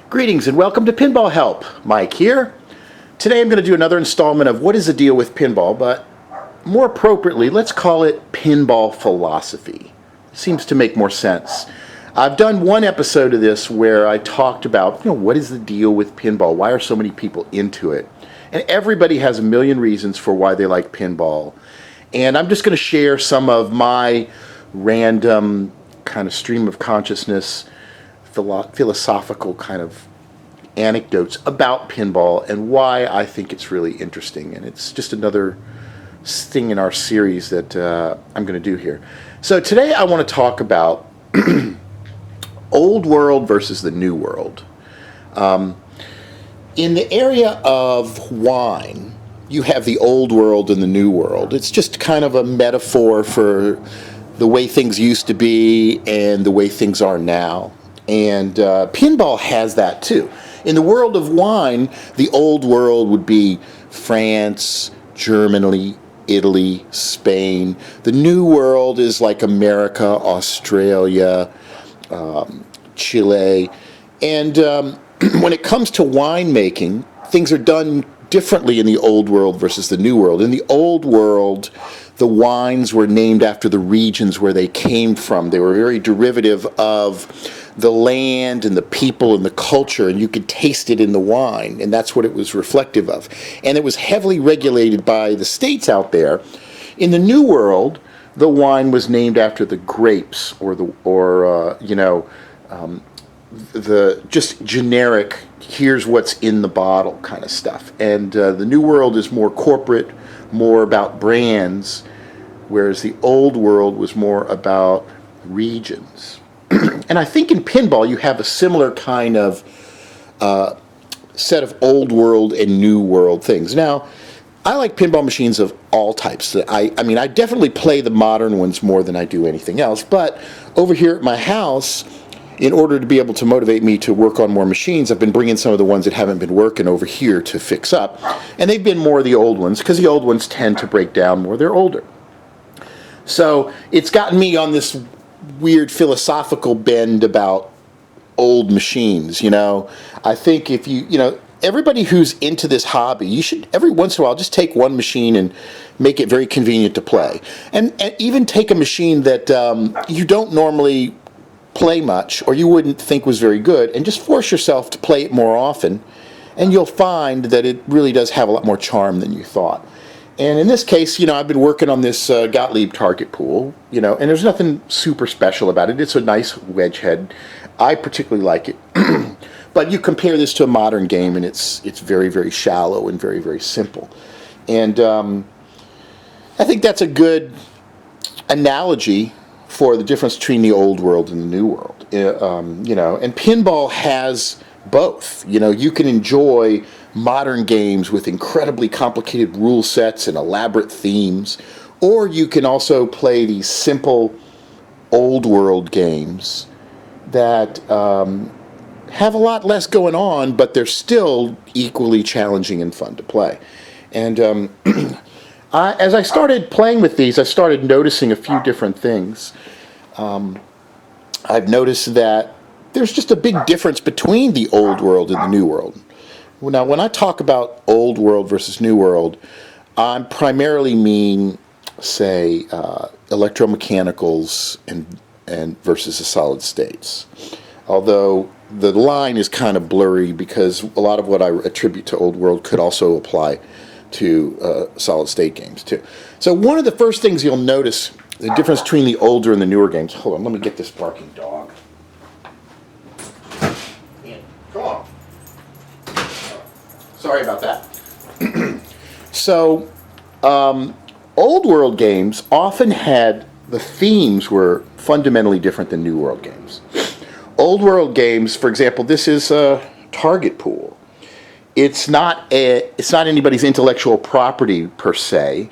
Greetings and welcome to Pinball Help. Mike here. Today I'm going to do another installment of What is the Deal with Pinball, but more appropriately, let's call it Pinball Philosophy. Seems to make more sense. I've done one episode of this where I talked about, what is the deal with pinball? Why are so many people into it? And everybody has a million reasons for why they like pinball. And I'm just going to share some of my random kind of stream of consciousness philosophical kind of anecdotes about pinball and why I think it's really interesting. And it's just another thing in our series that I'm going to do here. So today I want to talk about old world versus the new world. In the area of wine, you have the old world and the new world. It's just kind of a metaphor for the way things used to be and the way things are now. And pinball has that too. In the world of wine, the old world would be France, Germany, Italy, Spain. The new world is like America, Australia, Chile. And when it comes to winemaking, things are done differently in the old world versus the new world. In the old world, the wines were named after the regions where they came from. They were very derivative of the land and the people and the culture, and you could taste it in the wine, and that's what it was reflective of. And it was heavily regulated by the states out there. In the New World, the wine was named after the grapes, or the just generic, here's what's in the bottle kind of stuff. And the New World is more corporate, more about brands, whereas the Old World was more about regions. And I think in pinball you have a similar kind of set of old world and new world things. Now, I like pinball machines of all types. I definitely play the modern ones more than I do anything else, but over here at my house, in order to be able to motivate me to work on more machines, I've been bringing some of the ones that haven't been working over here to fix up, and they've been more of the old ones, because the old ones tend to break down more. They're older. So it's gotten me on this weird philosophical bend about old machines. I think if everybody who's into this hobby, you should every once in a while just take one machine and make it very convenient to play, and even take a machine that you don't normally play much or you wouldn't think was very good, and just force yourself to play it more often, and you'll find that it really does have a lot more charm than you thought. And in this case, I've been working on this Gottlieb target pool, and there's nothing super special about it. It's a nice wedge head. I particularly like it. But you compare this to a modern game, and it's very, very shallow and very, very simple. And I think that's a good analogy for the difference between the old world and the new world. And pinball has both. You can enjoy modern games with incredibly complicated rule sets and elaborate themes, or you can also play these simple old world games that have a lot less going on, but they're still equally challenging and fun to play. And as I started playing with these, I started noticing a few different things. I've noticed that there's just a big difference between the old world and the new world. Now, when I talk about old world versus new world, I primarily mean, say, electromechanicals and versus the solid states. Although the line is kind of blurry, because a lot of what I attribute to old world could also apply to solid state games too. So one of the first things you'll notice, the difference between the older and the newer games. Hold on, let me get this barking dog. Come on. Sorry about that. So, old world games often had, the themes were fundamentally different than new world games. Old world games, for example, this is a target pool. It's not anybody's intellectual property per se.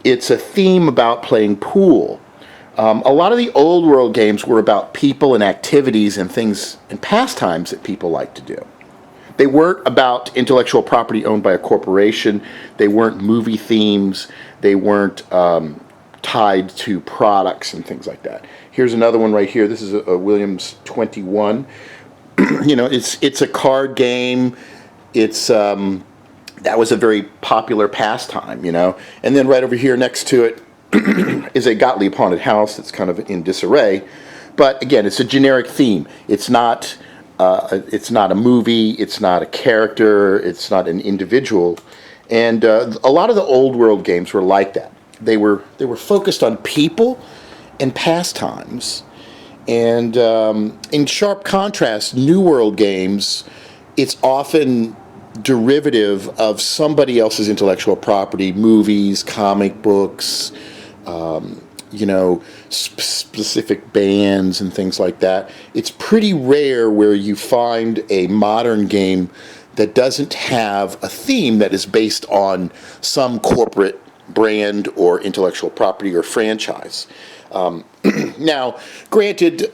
It's a theme about playing pool. A lot of the old world games were about people and activities and things and pastimes that people like to do. They weren't about intellectual property owned by a corporation. They weren't movie themes. They weren't tied to products and things like that. Here's another one right here. This is a Williams 21. It's a card game. It's that was a very popular pastime, And then right over here next to it is a Gottlieb haunted house that's kind of in disarray. But again, it's a generic theme. It's not a movie. It's not a character. It's not an individual. And a lot of the old world games were like that. They were focused on people and pastimes. And in sharp contrast, New World games, it's often derivative of somebody else's intellectual property, movies, comic books, specific bands and things like that. It's pretty rare where you find a modern game that doesn't have a theme that is based on some corporate brand or intellectual property or franchise. Now, granted,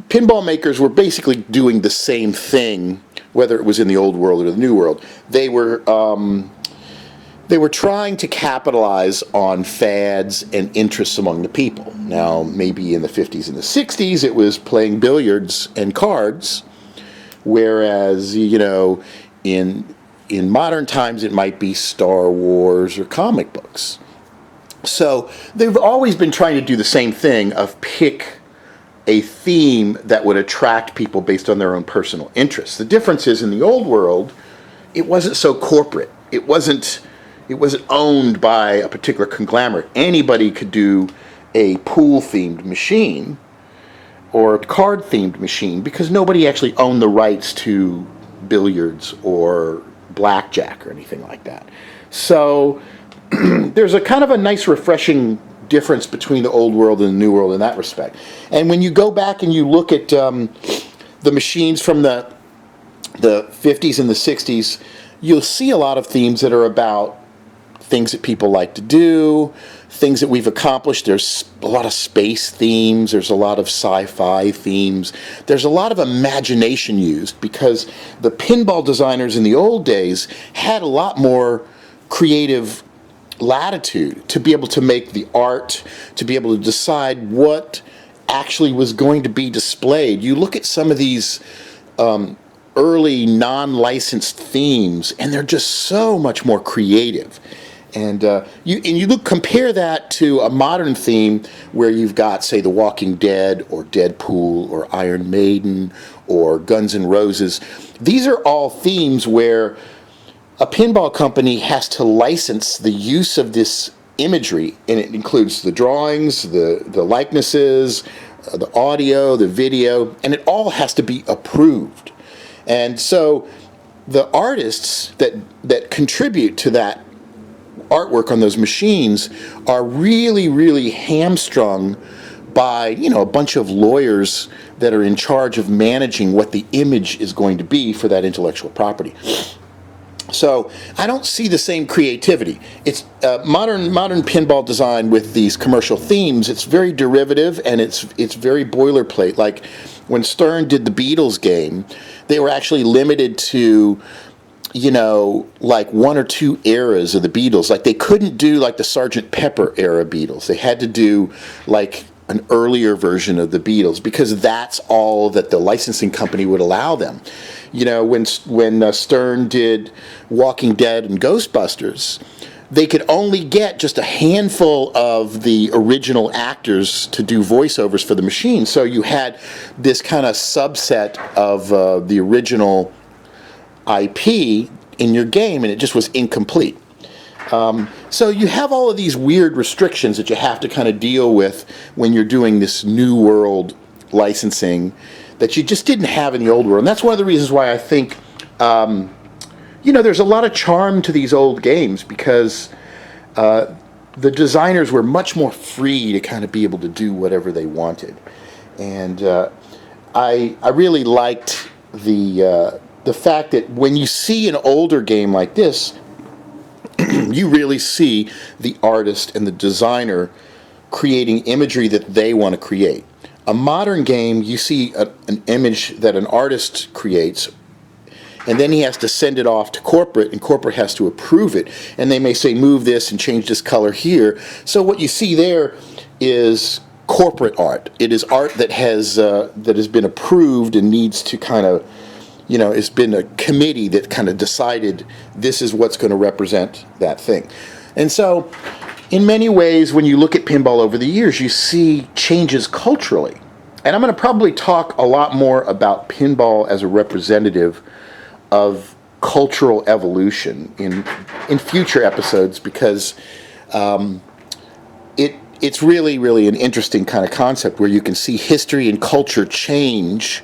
pinball makers were basically doing the same thing, whether it was in the old world or the new world. They were trying to capitalize on fads and interests among the people. Now, maybe in the 50s and the 60s, it was playing billiards and cards, whereas, in modern times, it might be Star Wars or comic books. So they've always been trying to do the same thing of pick a theme that would attract people based on their own personal interests. The difference is in the old world, it wasn't so corporate. It wasn't owned by a particular conglomerate. Anybody could do a pool-themed machine or a card-themed machine because nobody actually owned the rights to billiards or blackjack or anything like that. So there's a kind of a nice, refreshing difference between the old world and the new world in that respect. And when you go back and you look at the machines from the 50s and the 60s, you'll see a lot of themes that are about things that people like to do, things that we've accomplished. There's a lot of space themes. There's a lot of sci-fi themes. There's a lot of imagination used because the pinball designers in the old days had a lot more creative latitude to be able to make the art, to be able to decide what actually was going to be displayed. You look at some of these early non-licensed themes, and they're just so much more creative. And you compare that to a modern theme where you've got, say, The Walking Dead or Deadpool or Iron Maiden or Guns N' Roses. These are all themes where a pinball company has to license the use of this imagery, and it includes the drawings, the likenesses, the audio, the video, and it all has to be approved. And so the artists that contribute to that artwork on those machines are really, really hamstrung by, a bunch of lawyers that are in charge of managing what the image is going to be for that intellectual property. So I don't see the same creativity. It's modern pinball design with these commercial themes. It's very derivative and it's very boilerplate. Like when Stern did the Beatles game, they were actually limited to like one or two eras of the Beatles. Like they couldn't do like the Sgt. Pepper era Beatles. They had to do like an earlier version of the Beatles because that's all that the licensing company would allow them. When Stern did Walking Dead and Ghostbusters, they could only get just a handful of the original actors to do voiceovers for the machine. So you had this kind of subset of the original IP in your game, and it just was incomplete. So you have all of these weird restrictions that you have to kind of deal with when you're doing this new world licensing that you just didn't have in the old world. And that's one of the reasons why I think, there's a lot of charm to these old games because the designers were much more free to kind of be able to do whatever they wanted. And I really liked the fact that when you see an older game like this, you really see the artist and the designer creating imagery that they want to create. A modern game, you see an image that an artist creates, and then he has to send it off to corporate, and corporate has to approve it. And they may say, move this and change this color here. So what you see there is corporate art. It is art that has been approved and needs to kind of, it's been a committee that kind of decided this is what's going to represent that thing. And so, in many ways, when you look at pinball over the years, you see changes culturally. And I'm going to probably talk a lot more about pinball as a representative of cultural evolution in future episodes, because it's really, really an interesting kind of concept where you can see history and culture change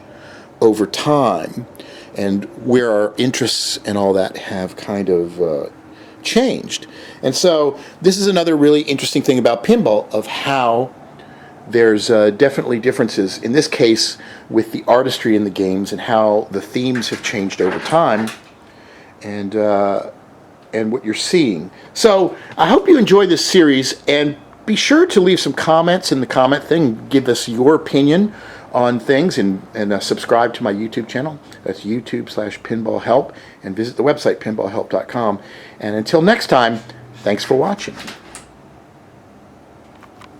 over time, and where our interests and all that have kind of changed. And so this is another really interesting thing about pinball, of how there's definitely differences, in this case, with the artistry in the games and how the themes have changed over time, and what you're seeing. So I hope you enjoy this series, and be sure to leave some comments in the comment thing. Give us your opinion on things, and subscribe to my YouTube channel. That's YouTube/PinballHelp, and visit the website pinballhelp.com. And until next time, thanks for watching.